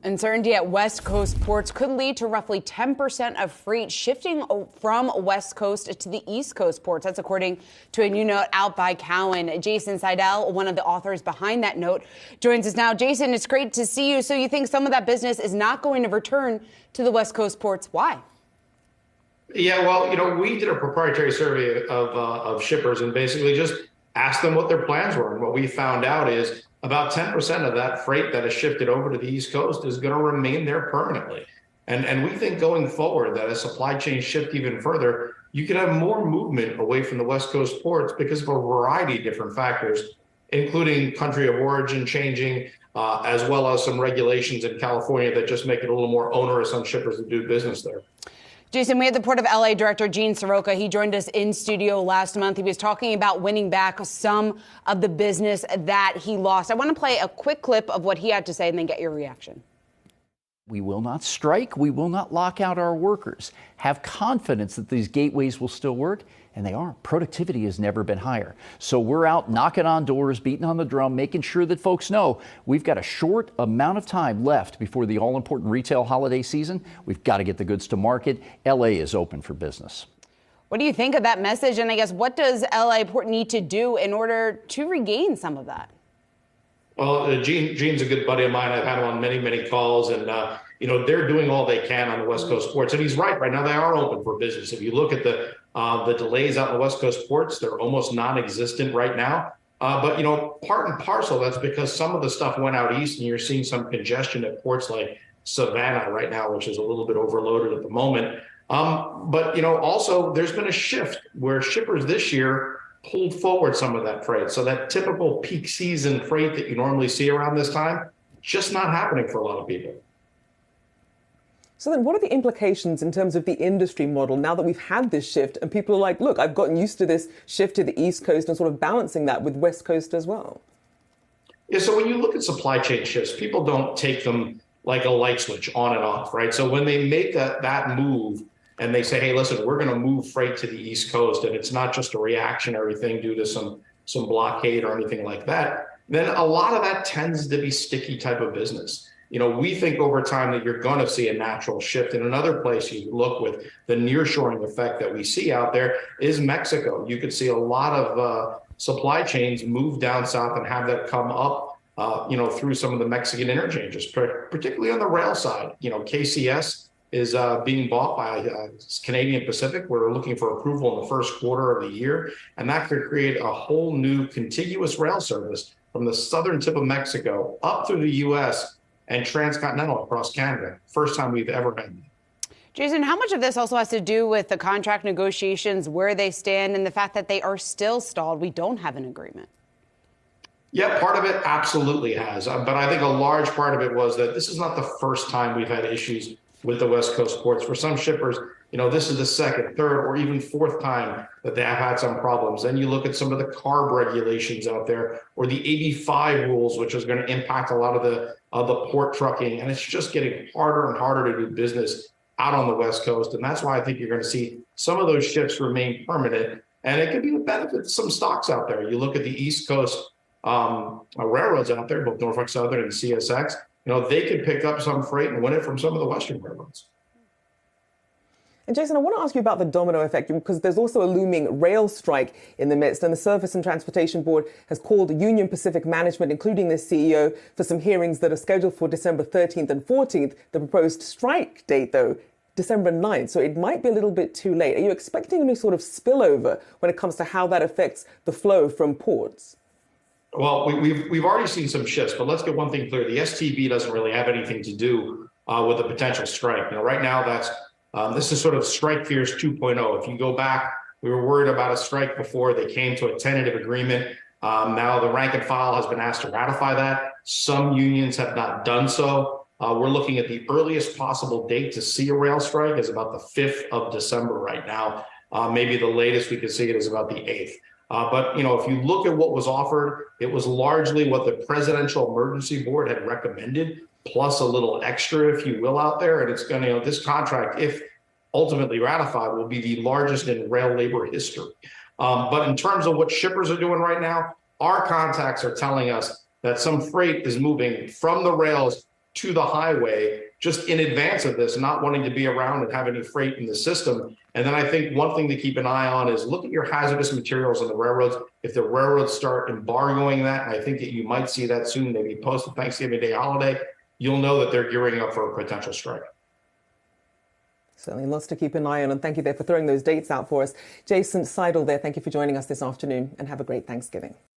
Uncertainty at West Coast ports could lead to roughly 10% of freight shifting from West Coast to the East Coast ports. That's according to a new note out by Cowen. Jason Seidl, one of the authors behind that note, joins us now. Jason, it's great to see you. So you think some of that business is not going to return to the West Coast ports? Why? Yeah, well, we did a proprietary survey of shippers and basically just asked them what their plans were. And what we found out is about 10% of that freight that has shifted over to the East Coast is going to remain there permanently. And we think going forward that as supply chains shift even further, you could have more movement away from the West Coast ports because of a variety of different factors, including country of origin changing, as well as some regulations in California that just make it a little more onerous on shippers to do business there. Jason, we had the Port of LA director, Gene Soroka. He joined us in studio last month. He was talking about winning back some of the business that he lost. I want to play a quick clip of what he had to say and then get your reaction. We will not strike. We will not lock out our workers. Have confidence that these gateways will still work, and they are. Productivity has never been higher. So we're out knocking on doors, beating on the drum, making sure that folks know we've got a short amount of time left before the all-important retail holiday season. We've got to get the goods to market. LA is open for business. What do you think of that message? And I guess what does LA Port need to do in order to regain some of that? Well, Gene's a good buddy of mine. I've had him on many, many calls, and they're doing all they can on the West Coast ports. And he's right. Right now, they are open for business. If you look at the delays out in the West Coast ports, they're almost non-existent right now. But part and parcel, that's because some of the stuff went out east, and you're seeing some congestion at ports like Savannah right now, which is a little bit overloaded at the moment. But also there's been a shift where shippers this year pulled forward some of that freight. So that typical peak season freight that you normally see around this time, just not happening for a lot of people. So then what are the implications in terms of the industry model now that we've had this shift and people are like, look, I've gotten used to this shift to the East Coast and sort of balancing that with West Coast as well? Yeah, so when you look at supply chain shifts, people don't take them like a light switch on and off, right? So when they make that move, and they say, hey, listen, we're going to move freight to the East Coast, and it's not just a reactionary thing due to some blockade or anything like that, then a lot of that tends to be sticky type of business. We think over time that you're going to see a natural shift. And another place you look with the nearshoring effect that we see out there is Mexico. You could see a lot of supply chains move down south and have that come up, through some of the Mexican interchanges, particularly on the rail side. KCS is being bought by Canadian Pacific. We're looking for approval in the first quarter of the year, and that could create a whole new contiguous rail service from the southern tip of Mexico up through the U.S. and transcontinental across Canada. First time we've ever had that. Jason, how much of this also has to do with the contract negotiations, where they stand, and the fact that they are still stalled? We don't have an agreement. Yeah, part of it absolutely has. But I think a large part of it was that this is not the first time we've had issues with the West Coast ports. For some shippers, this is the second, third, or even fourth time that they have had some problems. Then you look at some of the CARB regulations out there, or the 85 rules, which is going to impact a lot of the port trucking. And it's just getting harder and harder to do business out on the West Coast. And that's why I think you're going to see some of those shifts remain permanent. And it could be a benefit to some stocks out there. You look at the East Coast railroads out there, both Norfolk Southern and CSX, they could pick up some freight and win it from some of the Western railroads. And Jason, I want to ask you about the domino effect, because there's also a looming rail strike in the midst, and the Surface and Transportation Board has called Union Pacific management, including the CEO, for some hearings that are scheduled for December 13th and 14th. The proposed strike date, though, December 9th, so it might be a little bit too late. Are you expecting any sort of spillover when it comes to how that affects the flow from ports? Well, we've already seen some shifts, but let's get one thing clear. The STB doesn't really have anything to do with a potential strike. Right now, this is sort of strike fears 2.0. If you go back, we were worried about a strike before. They came to a tentative agreement. Now the rank and file has been asked to ratify that. Some unions have not done so. We're looking at the earliest possible date to see a rail strike is about the 5th of December right now. Maybe the latest we could see it is about the 8th. But if you look at what was offered, it was largely what the Presidential Emergency Board had recommended, plus a little extra, if you will, out there. And it's going to, this contract, if ultimately ratified, will be the largest in rail labor history. But in terms of what shippers are doing right now, our contacts are telling us that some freight is moving from the rails to the highway just in advance of this, not wanting to be around and have any freight in the system. And then I think one thing to keep an eye on is look at your hazardous materials on the railroads. If the railroads start embargoing that, and I think that you might see that soon, maybe post the Thanksgiving Day holiday, you'll know that they're gearing up for a potential strike. Certainly lots to keep an eye on, and thank you there for throwing those dates out for us. Jason Seidl there, thank you for joining us this afternoon, and have a great Thanksgiving.